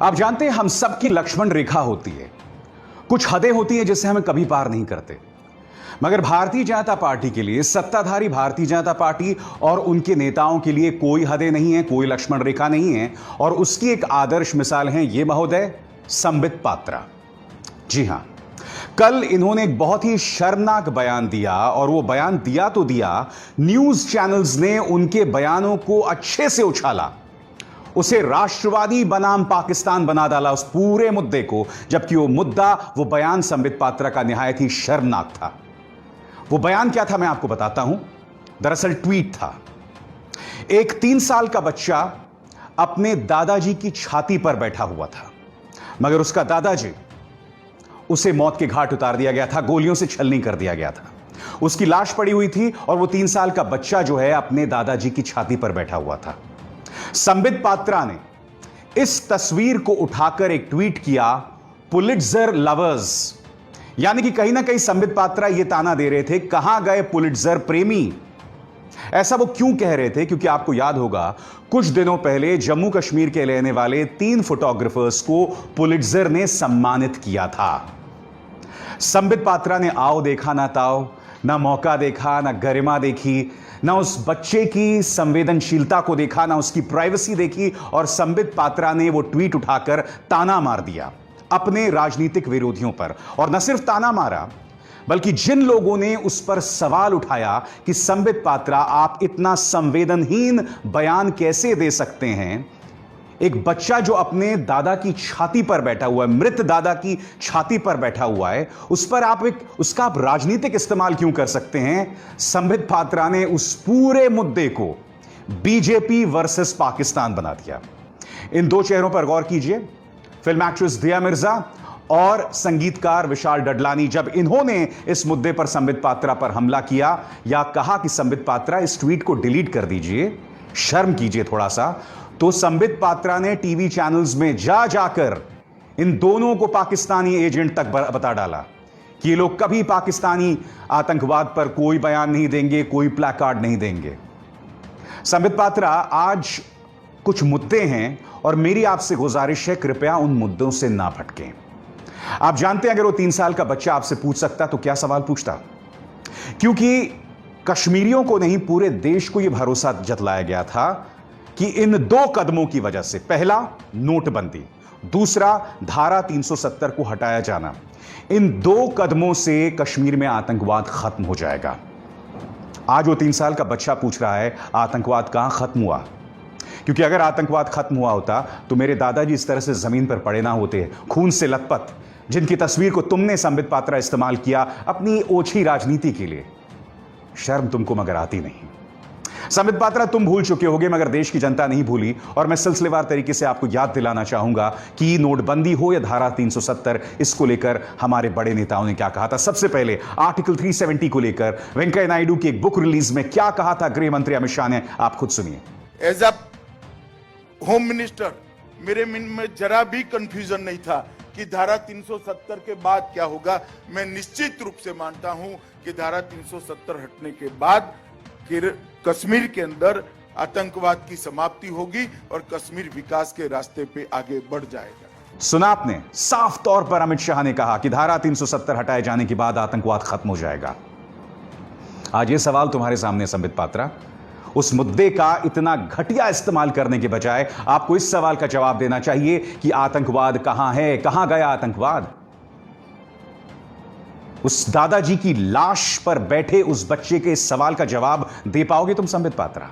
आप जानते हैं हम सबकी लक्ष्मण रेखा होती है। कुछ हदें होती हैं जिसे हम कभी पार नहीं करते, मगर भारतीय जनता पार्टी के लिए, सत्ताधारी भारतीय जनता पार्टी और उनके नेताओं के लिए कोई हदें नहीं है, कोई लक्ष्मण रेखा नहीं है। और उसकी एक आदर्श मिसाल है ये महोदय संबित पात्रा। जी हां, कल इन्होंने एक बहुत ही शर्मनाक बयान दिया, और वो बयान दिया तो दिया, न्यूज चैनल्स ने उनके बयानों को अच्छे से उछाला, उसे राष्ट्रवादी बनाम पाकिस्तान बना डाला उस पूरे मुद्दे को, जबकि वो मुद्दा, वो बयान संबित पात्रा का निहायत ही शर्मनाक था। वो बयान क्या था मैं आपको बताता हूं। दरअसल ट्वीट था। एक 3 साल का बच्चा अपने दादाजी की छाती पर बैठा हुआ था, मगर उसका दादाजी, उसे मौत के घाट उतार दिया गया था, गोलियों से छलनी कर दिया गया था। उसकी लाश पड़ी हुई थी और वो 3 साल का बच्चा जो है अपने दादाजी की छाती पर बैठा हुआ था। संबित पात्रा ने इस तस्वीर को उठाकर एक ट्वीट किया, पुलिट्जर लवर्स, यानी कि कहीं ना कहीं संबित पात्रा यह ताना दे रहे थे, कहां गए पुलिट्जर प्रेमी। ऐसा वो क्यों कह रहे थे? क्योंकि आपको याद होगा कुछ दिनों पहले जम्मू कश्मीर के रहने वाले 3 फोटोग्राफर्स को पुलिट्जर ने सम्मानित किया था। संबित पात्रा ने आओ देखा ना ताओ, ना मौका देखा, ना गरिमा देखी, ना उस बच्चे की संवेदनशीलता को देखा, ना उसकी प्राइवेसी देखी, और संबित पात्रा ने वो ट्वीट उठाकर ताना मार दिया अपने राजनीतिक विरोधियों पर। और न सिर्फ ताना मारा, बल्कि जिन लोगों ने उस पर सवाल उठाया कि संबित पात्रा आप इतना संवेदनहीन बयान कैसे दे सकते हैं, एक बच्चा जो अपने दादा की छाती पर बैठा हुआ है, मृत दादा की छाती पर बैठा हुआ है, उस पर उसका आप राजनीतिक इस्तेमाल क्यों कर सकते हैं? संबित पात्रा ने उस पूरे मुद्दे को बीजेपी वर्सेस पाकिस्तान बना दिया। इन 2 चेहरों पर गौर कीजिए, फिल्म एक्ट्रेस दिया मिर्जा और संगीतकार विशाल डडलानी। जब इन्होंने इस मुद्दे पर संबित पात्रा पर हमला किया या कहा कि संबित पात्रा इस ट्वीट को डिलीट कर दीजिए, शर्म कीजिए थोड़ा सा, तो संबित पात्रा ने टीवी चैनल्स में जाकर इन दोनों को पाकिस्तानी एजेंट तक बता डाला कि ये लोग कभी पाकिस्तानी आतंकवाद पर कोई बयान नहीं देंगे, कोई प्लैकार्ड नहीं देंगे। संबित पात्रा, आज कुछ मुद्दे हैं और मेरी आपसे गुजारिश है, कृपया उन मुद्दों से ना भटकें। आप जानते हैं अगर वो 3 साल का बच्चा आपसे पूछ सकता तो क्या सवाल पूछता? क्योंकि कश्मीरियों को नहीं, पूरे देश को यह भरोसा जतलाया गया था कि इन 2 कदमों की वजह से, पहला नोटबंदी, दूसरा धारा 370 को हटाया जाना, इन 2 कदमों से कश्मीर में आतंकवाद खत्म हो जाएगा। आज वो 3 साल का बच्चा पूछ रहा है आतंकवाद कहां खत्म हुआ? क्योंकि अगर आतंकवाद खत्म हुआ होता तो मेरे दादाजी इस तरह से जमीन पर पड़े ना होते, खून से लथपथ, जिनकी तस्वीर को तुमने संबित पात्रा इस्तेमाल किया अपनी ओछी राजनीति के लिए। शर्म तुमको मगर आती नहीं। संबित पात्रा, तुम भूल चुके होगे मगर देश की जनता नहीं भूली, और मैं सिलसिलेवार तरीके से आपको याद दिलाना चाहूंगा कि नोटबंदी हो या धारा 370, इसको लेकर हमारे बड़े नेताओं ने क्या कहा था। सबसे पहले आर्टिकल 370 को लेकर वेंकैया नायडू की एक बुक रिलीज में क्या कहा था गृह मंत्री अमित शाह ने, आप खुद सुनिए। एज अ होम मिनिस्टर मेरे मन में जरा भी कंफ्यूजन नहीं था कि धारा 370 के बाद क्या होगा। मैं निश्चित रूप से मानता हूं कि धारा 370 हटने के बाद फिर कश्मीर के अंदर आतंकवाद की समाप्ति होगी और कश्मीर विकास के रास्ते पे आगे बढ़ जाएगा। सुना आपने, साफ तौर पर अमित शाह ने कहा कि धारा 370 हटाए जाने के बाद आतंकवाद खत्म हो जाएगा। आज यह सवाल तुम्हारे सामने संबित पात्रा, उस मुद्दे का इतना घटिया इस्तेमाल करने के बजाय आपको इस सवाल का जवाब देना चाहिए कि आतंकवाद कहां है, कहां गया आतंकवाद? उस दादाजी की लाश पर बैठे उस बच्चे के इस सवाल का जवाब दे पाओगे तुम संबित पात्रा?